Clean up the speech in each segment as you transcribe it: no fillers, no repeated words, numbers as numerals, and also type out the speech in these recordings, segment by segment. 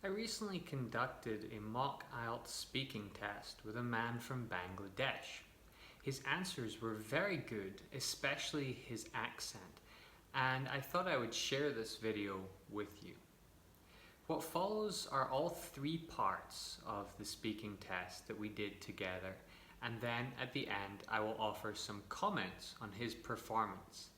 I recently conducted a mock IELTS speaking test with a man from Bangladesh. His answers were very good, especially his accent, and I thought I would share this video with you. What follows are all three parts of the speaking test that we did together, and then at the end I will offer some comments on his performance.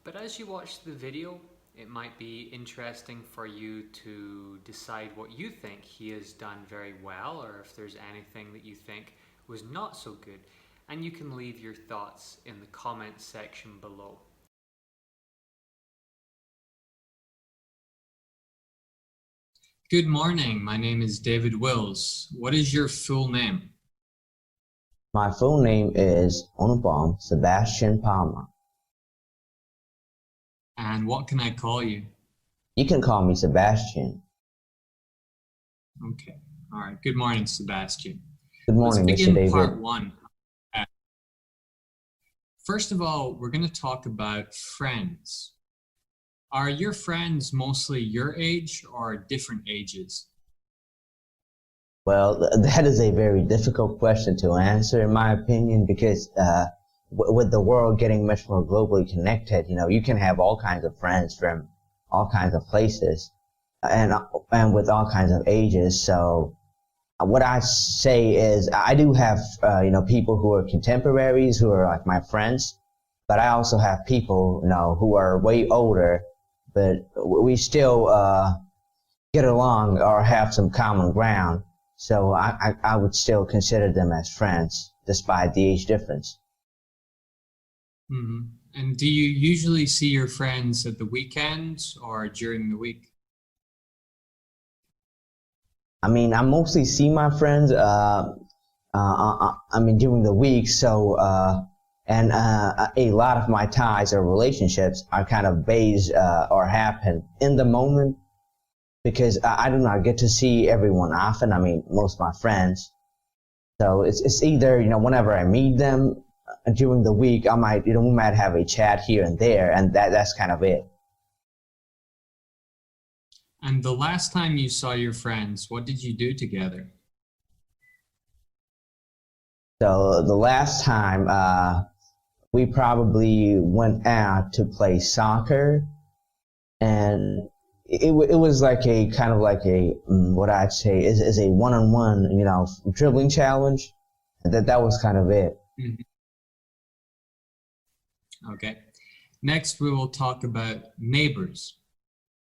But as you watch the video, it might be interesting for you to decide what you think he has done very well, or if there's anything that you think was not so good, and you can leave your thoughts in the comments section below. Good morning, my name is David Wills. What is your full name? My full name is Onubam Sebastian Palma. And what can I call you? You can call me Sebastian. Okay, all right. Good morning, Sebastian. Good morning, Let's Mr. begin David. part one. First of all, we're going to talk about friends. Are your friends mostly your age or different ages? Well, that is a very difficult question to answer, in my opinion, because with the world getting much more globally connected, you can have all kinds of friends from all kinds of places and with all kinds of ages. So what I say is I do have, people who are contemporaries who are like my friends, but I also have people, who are way older, but we still get along or have some common ground. So I would still consider them as friends despite the age difference. Mm-hmm. And do you usually see your friends at the weekends or during the week? I mean, I mostly see my friends, during the week. So, a lot of my ties or relationships are kind of based, or happen in the moment because I do not get to see everyone often. I mean, most of my friends. So it's either, whenever I meet them during the week, we might have a chat here and there, and that's kind of it. And the last time you saw your friends, what did you do together? So the last time, we probably went out to play soccer, and it was like a kind of like a, what I'd say is a one-on-one, dribbling challenge. That was kind of it. Mm-hmm. Okay. Next, we will talk about neighbors.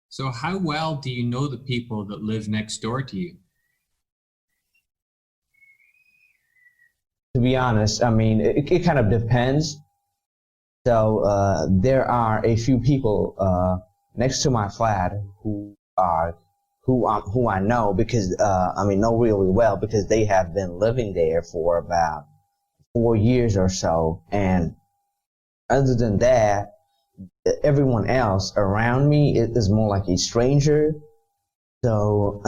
So how well do you know the people that live next door to you? To be honest, I mean, it kind of depends. So there are a few people next to my flat who I know because know really well because they have been living there for about 4 years or so. And other than that, everyone else around me is more like a stranger. So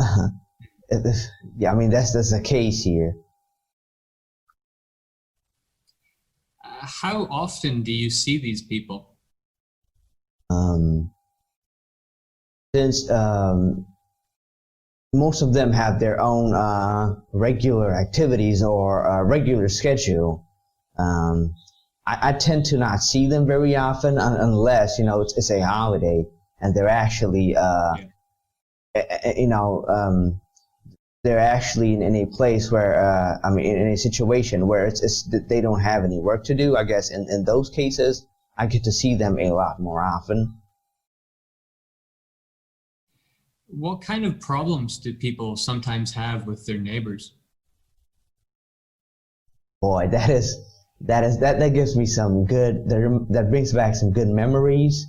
yeah, I mean that's the case here. How often do you see these people? Since most of them have their own regular activities or regular schedule, I tend to not see them very often unless it's a holiday and they're actually they're actually in a place where in a situation where it's they don't have any work to do. I guess in those cases I get to see them a lot more often. What kind of problems do people sometimes have with their neighbors? Boy, that gives me some good, that brings back some good memories.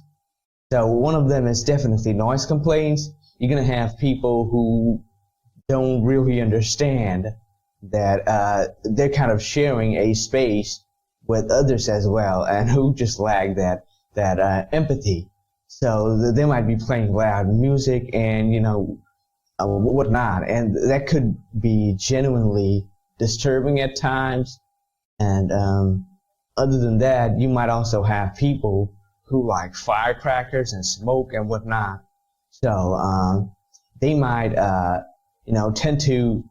So one of them is definitely noise complaints. You're gonna have people who don't really understand that they're kind of sharing a space with others as well, and who just lack that empathy. So they might be playing loud music and whatnot, and that could be genuinely disturbing at times. And other than that, you might also have people who like firecrackers and smoke and whatnot. So they might, tend to,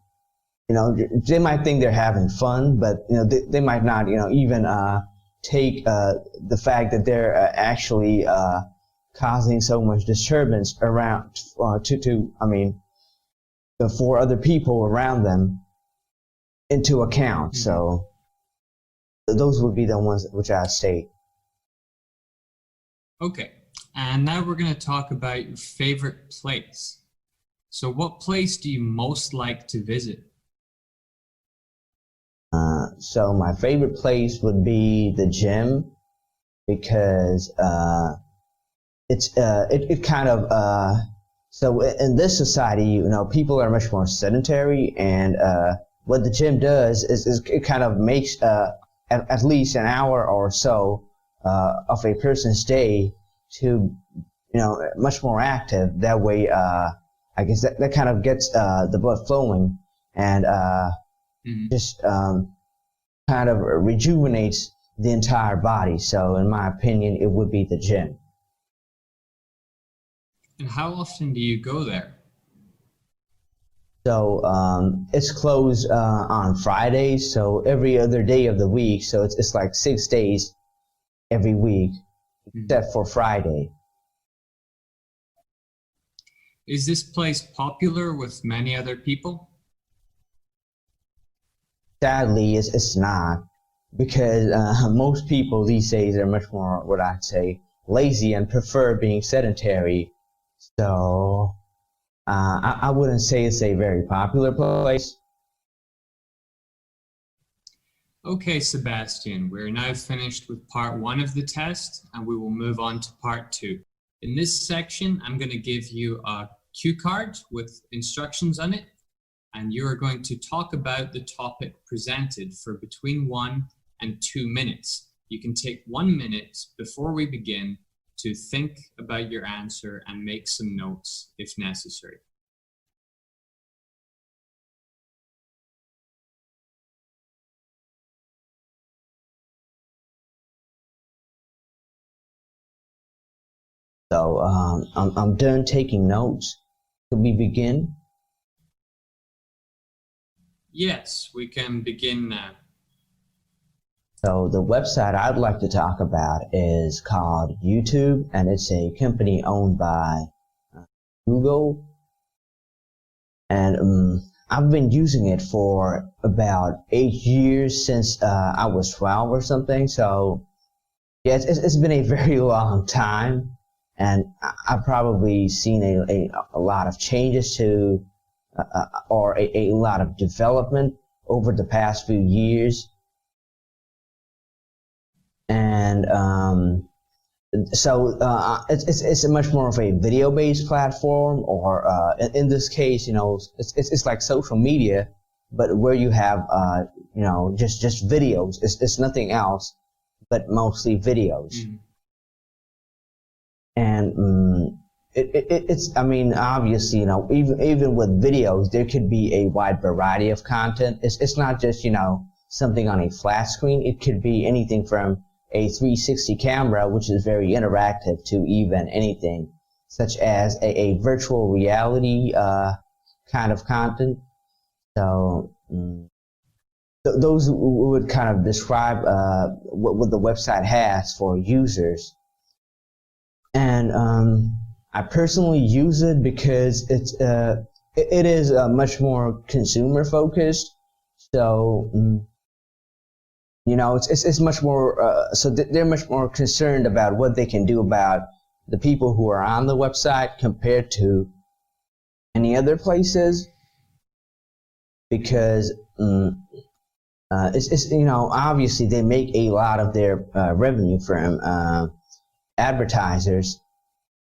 they might think they're having fun, but, they might not, even take the fact that they're actually causing so much disturbance around for other people around them into account. Mhm. So those would be the ones which I state. Okay, and now we're going to talk about your favorite place. So what place do you most like to visit? So my favorite place would be the gym because it kind of so in this society, people are much more sedentary, and what the gym does is it kind of makes at least an hour or so of a person's day to much more active. That way, I guess that kind of gets the blood flowing and Mhm. just kind of rejuvenates the entire body. So in my opinion, it would be the gym. And how often do you go there? So it's closed on Fridays, so every other day of the week. So it's like 6 days every week, Mhm. except for Friday. Is this place popular with many other people? Sadly, it's not, because most people these days are much more, what I'd say, lazy and prefer being sedentary. So I wouldn't say it's a very popular place. Okay, Sebastian, we're now finished with part one of the test, and we will move on to part two. In this section, I'm going to give you a cue card with instructions on it, and you are going to talk about the topic presented for between 1 and 2 minutes. You can take 1 minute before we begin to think about your answer and make some notes if necessary. So I'm done taking notes. Could we begin? Yes, we can begin now. So the website I'd like to talk about is called YouTube, and it's a company owned by Google. And I've been using it for about 8 years, since I was 12 or something. So yeah, it's been a very long time, and I've probably seen a lot of changes to or a lot of development over the past few years. And so it's a much more of a video-based platform, or in this case, it's like social media, but where you have just videos. It's nothing else, but mostly videos. Mm. And it's, I mean, obviously, even with videos, there could be a wide variety of content. It's not just something on a flat screen. It could be anything from a 360 camera, which is very interactive, to even anything such as a virtual reality kind of content. So those would kind of describe what the website has for users. And I personally use it because it is much more consumer focused. So it's much more, so they're much more concerned about what they can do about the people who are on the website compared to any other places, because it's obviously they make a lot of their revenue from advertisers,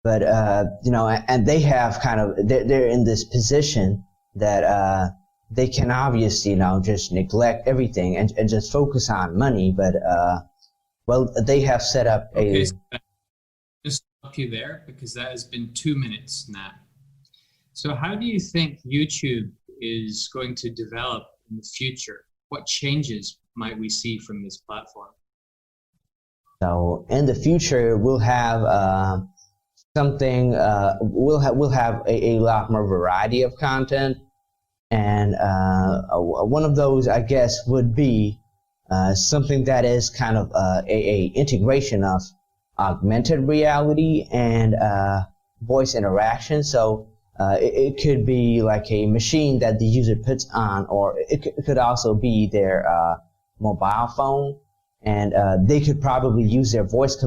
but and they have kind of, they're in this position that they can obviously just neglect everything and just focus on money, but well, they have set up Okay, a. so just stop you there because that has been 2 minutes now. So how do you think YouTube is going to develop in the future? What changes might we see from this platform? So in the future, we'll have something, we'll have a lot more variety of content. And one of those, I guess, would be something that is kind of a integration of augmented reality and voice interaction. So it could be like a machine that the user puts on, or it could also be their mobile phone, and they could probably use their voice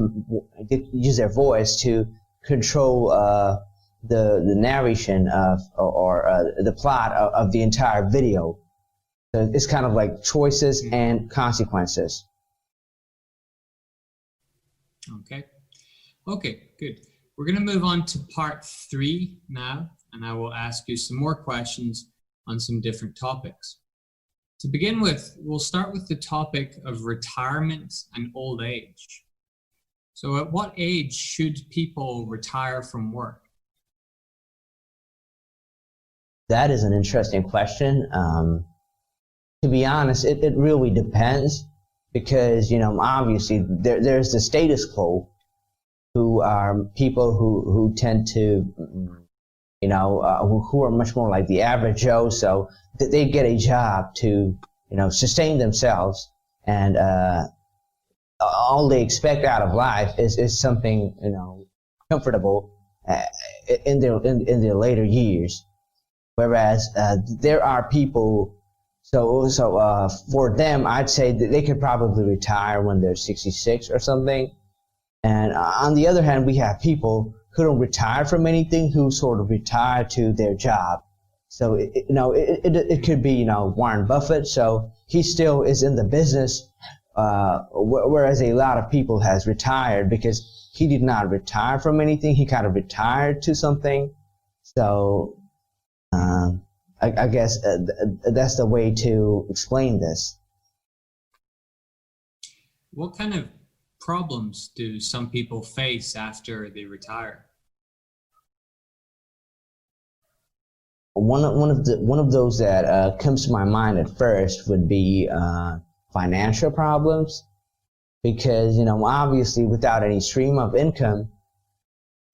to control the narration of or the plot of the entire video. So it's kind of like choices and consequences. Okay, good. We're going to move on to part 3 now, and I will ask you some more questions on some different topics. To begin with, we'll start with the topic of retirement and old age. So at what age should people retire from work? That is an interesting question. To be honest, it really depends, because, you know, obviously there's the status quo, who are people who tend to, you know, who are much more like the average Joe, so they get a job to, you know, sustain themselves, and all they expect out of life is something, you know, comfortable in their later years. Whereas there are people, so for them, I'd say that they could probably retire when they're 66 or something. And on the other hand, we have people who don't retire from anything, who sort of retire to their job. So it could be, you know, Warren Buffett. So he still is in the business, whereas a lot of people has retired because he did not retire from anything. He kind of retired to something. So I guess that's the way to explain this. What kind of problems do some people face after they retire? One of those that comes to my mind at first would be financial problems, because, you know, obviously without any stream of income,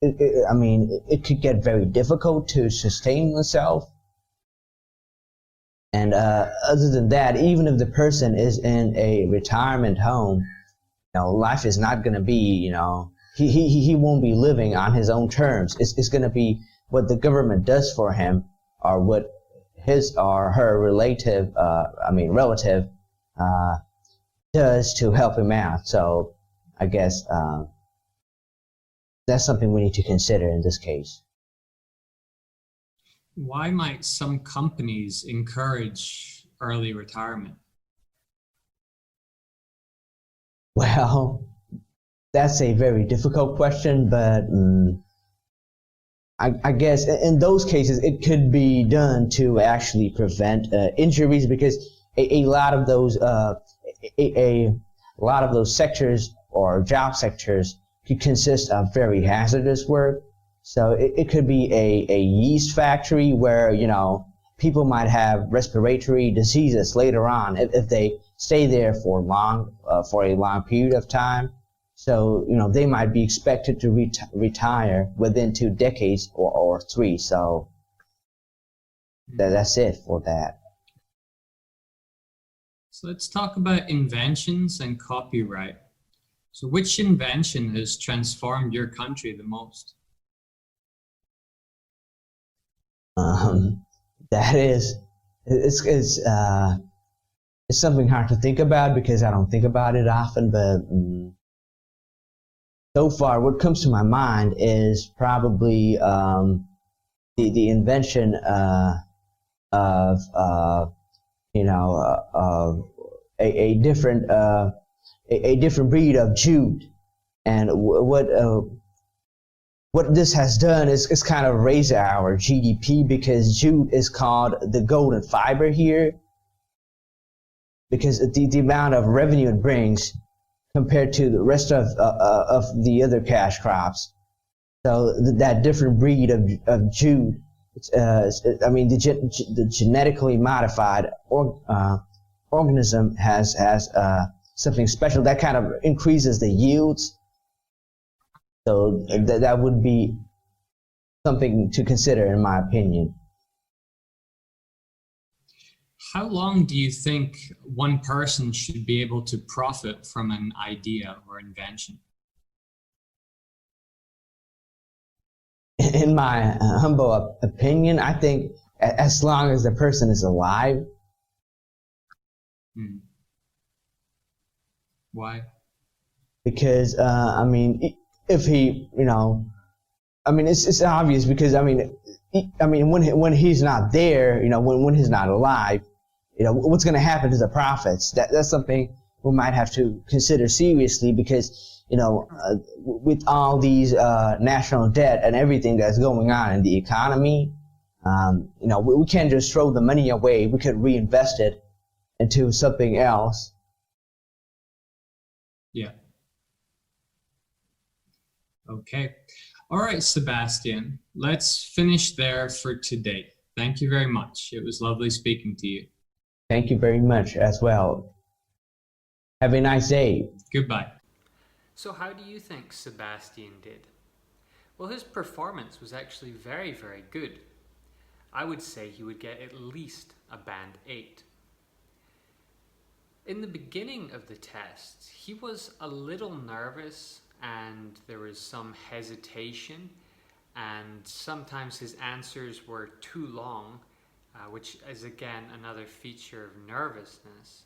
it could get very difficult to sustain oneself. And other than that, even if the person is in a retirement home, you know, life is not going to be, you know, he won't be living on his own terms. It's going to be what the government does for him, or what his or her relative does to help him out. So I guess that's something we need to consider in this case. Why might some companies encourage early retirement? Well, that's a very difficult question, but I guess in those cases it could be done to actually prevent injuries, because a lot of those sectors or job sectors could consist of very hazardous work. So it could be a yeast factory where, you know, people might have respiratory diseases later on if they stay there for a long period of time. So, you know, they might be expected to retire within 2 decades or 3. So that's it for that. So let's talk about inventions and copyright. So which invention has transformed your country the most? It's something hard to think about, because I don't think about it often, but so far what comes to my mind is probably the invention of a different breed of jute. And what this has done is kind of raise our GDP, because jute is called the golden fiber here, because the amount of revenue it brings compared to the rest of the other cash crops. So that different breed of jute, the genetically modified organism has something special that kind of increases the yields. So that would be something to consider, in my opinion. How long do you think one person should be able to profit from an idea or invention? In my humble opinion, I think as long as the person is alive. Why? Because if he, it's obvious, because when he's not there, when he's not alive, what's going to happen to the profits? That's something we might have to consider seriously, because with all these national debt and everything that's going on in the economy, we can't just throw the money away. We could reinvest it into something else. Yeah. Okay. All right, Sebastian, let's finish there for today. Thank you very much. It was lovely speaking to you. Thank you very much as well. Have a nice day. Goodbye. So how do you think Sebastian did? Well, his performance was actually very, very good. I would say he would get at least a band 8. In the beginning of the test, he was a little nervous and there was some hesitation, and sometimes his answers were too long, which is again another feature of nervousness.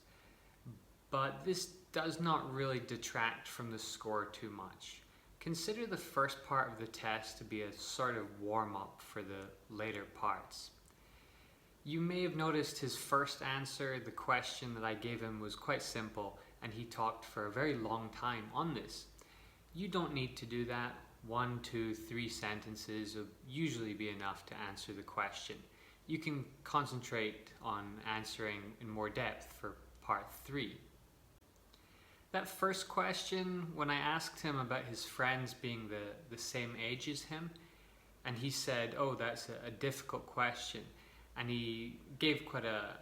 But this does not really detract from the score too much. Consider the first part of the test to be a sort of warm-up for the later parts. You may have noticed his first answer, the question that I gave him, was quite simple, and he talked for a very long time on this. You don't need to do that. 1, 2, 3 sentences will usually be enough to answer the question. You can concentrate on answering in more depth for part 3. That first question, when I asked him about his friends being the same age as him, and he said, oh, that's a difficult question, and he gave quite a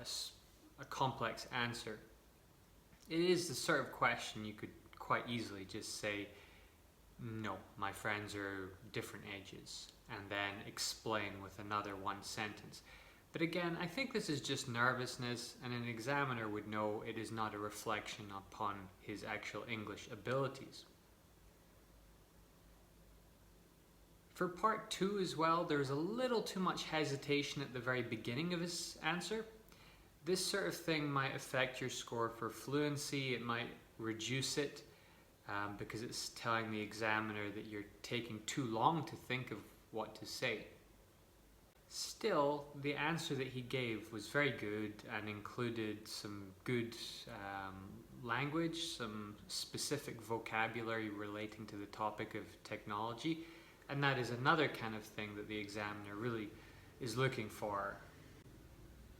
complex answer. It is the sort of question you could quite easily just say, no, my friends are different ages, and then explain with another one sentence. But again, I think this is just nervousness, and an examiner would know it is not a reflection upon his actual English abilities. For part 2 as well, there's a little too much hesitation at the very beginning of his answer. This sort of thing might affect your score for fluency. It might reduce it because it's telling the examiner that you're taking too long to think of what to say. Still, the answer that he gave was very good and included some good language, some specific vocabulary relating to the topic of technology, and that is another kind of thing that the examiner really is looking for.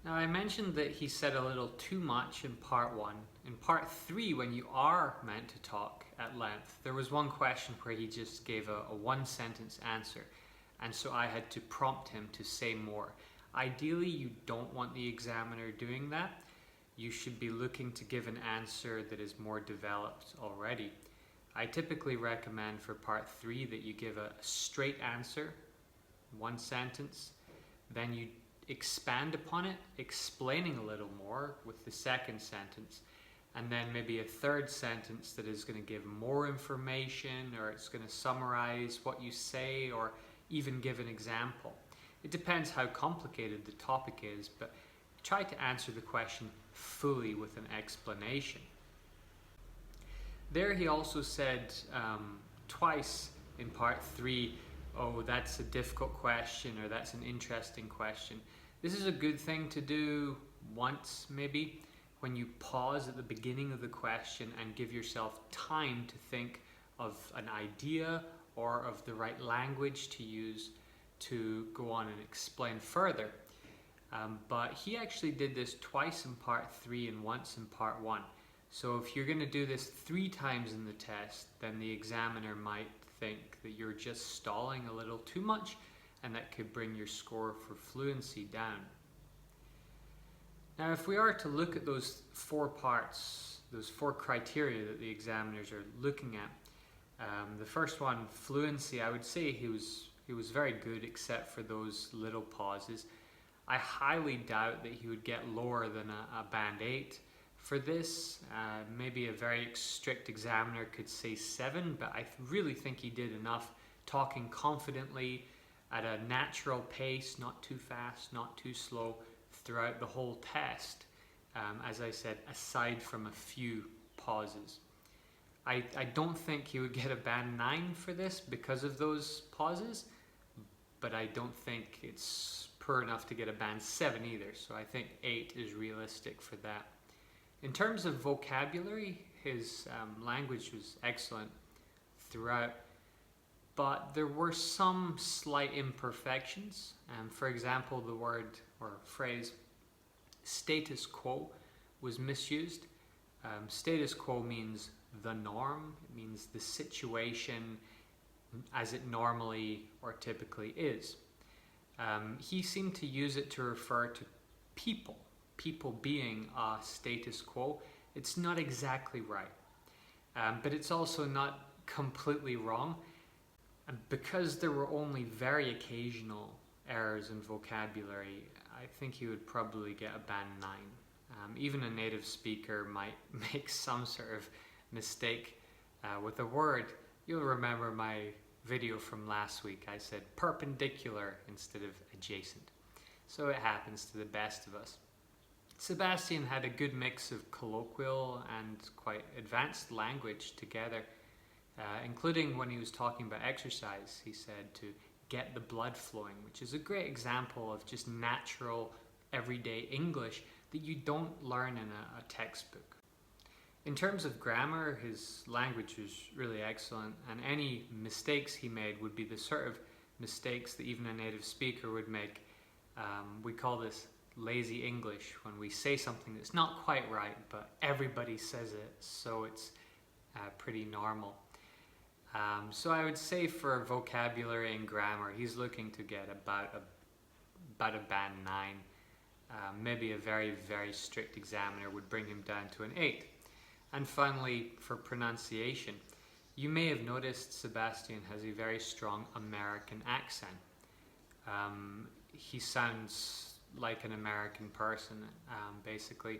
Now, I mentioned that he said a little too much in part 1. In part 3, when you are meant to talk at length, there was one question where he just gave a one-sentence answer, and so I had to prompt him to say more. Ideally, you don't want the examiner doing that. You should be looking to give an answer that is more developed already. I typically recommend for part 3 that you give a straight answer, one sentence, then you expand upon it, explaining a little more with the second sentence, and then maybe a third sentence that is going to give more information, or it's going to summarize what you say, or even give an example. It depends how complicated the topic is, but try to answer the question fully with an explanation. There he also said twice in part 3, oh, that's a difficult question, or that's an interesting question. This is a good thing to do once, maybe, when you pause at the beginning of the question and give yourself time to think of an idea or of the right language to use to go on and explain further. But he actually did this twice in part 3 and once in part 1. So if you're going to do this 3 times in the test, then the examiner might think that you're just stalling a little too much, and that could bring your score for fluency down. Now, if we are to look at those 4 parts, those 4 criteria that the examiners are looking at, the first one, fluency, I would say he was He was very good except for those little pauses. I highly doubt that he would get lower than a band 8. For this, maybe a very strict examiner could say 7, but I really think he did enough, talking confidently at a natural pace, not too fast, not too slow, throughout the whole test. As I said, aside from a few pauses. I don't think he would get a band 9 for this because of those pauses, but I don't think it's poor enough to get a band 7 either, so I think 8 is realistic for that. In terms of vocabulary, his language was excellent throughout, but there were some slight imperfections. For example, the word or phrase status quo was misused. Status quo means the norm, it means the situation as it normally or typically is. He seemed to use it to refer to people being a status quo. It's not exactly right, but it's also not completely wrong. And because there were only very occasional errors in vocabulary, I think he would probably get a band 9. Even a native speaker might make some sort of mistake with a word. You'll remember my video from last week. I said perpendicular instead of adjacent. So it happens to the best of us. Sebastian had a good mix of colloquial and quite advanced language together, including when he was talking about exercise. He said to get the blood flowing, which is a great example of just natural, everyday English that you don't learn in a textbook. In terms of grammar, his language was really excellent, and any mistakes he made would be the sort of mistakes that even a native speaker would make. We call this lazy English, when we say something that's not quite right, but everybody says it, so it's pretty normal. So I would say for vocabulary and grammar, he's looking to get about a band 9. Maybe a very, very strict examiner would bring him down to an 8. And finally, for pronunciation, you may have noticed Sebastian has a very strong American accent. He sounds like an American person, basically.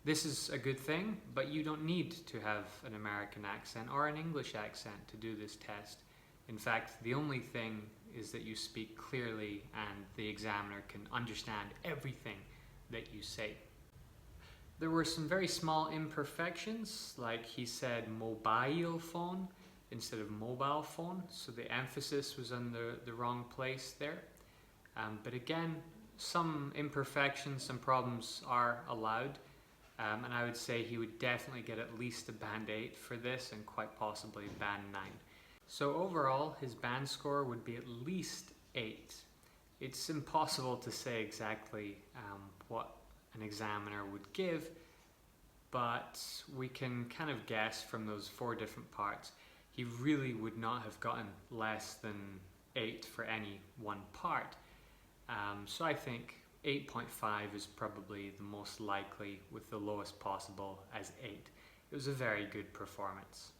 This is a good thing, but you don't need to have an American accent or an English accent to do this test. In fact, the only thing is that you speak clearly and the examiner can understand everything that you say. There were some very small imperfections, like he said mobile phone instead of mobile phone, so the emphasis was on the wrong place there. But again, some imperfections, some problems are allowed, and I would say he would definitely get at least a band 8 for this and quite possibly a band 9. So overall, his band score would be at least 8. It's impossible to say exactly what an examiner would give, but we can kind of guess from those 4 different parts. He really would not have gotten less than 8 for any one part. So I think 8.5 is probably the most likely, with the lowest possible as 8. It was a very good performance.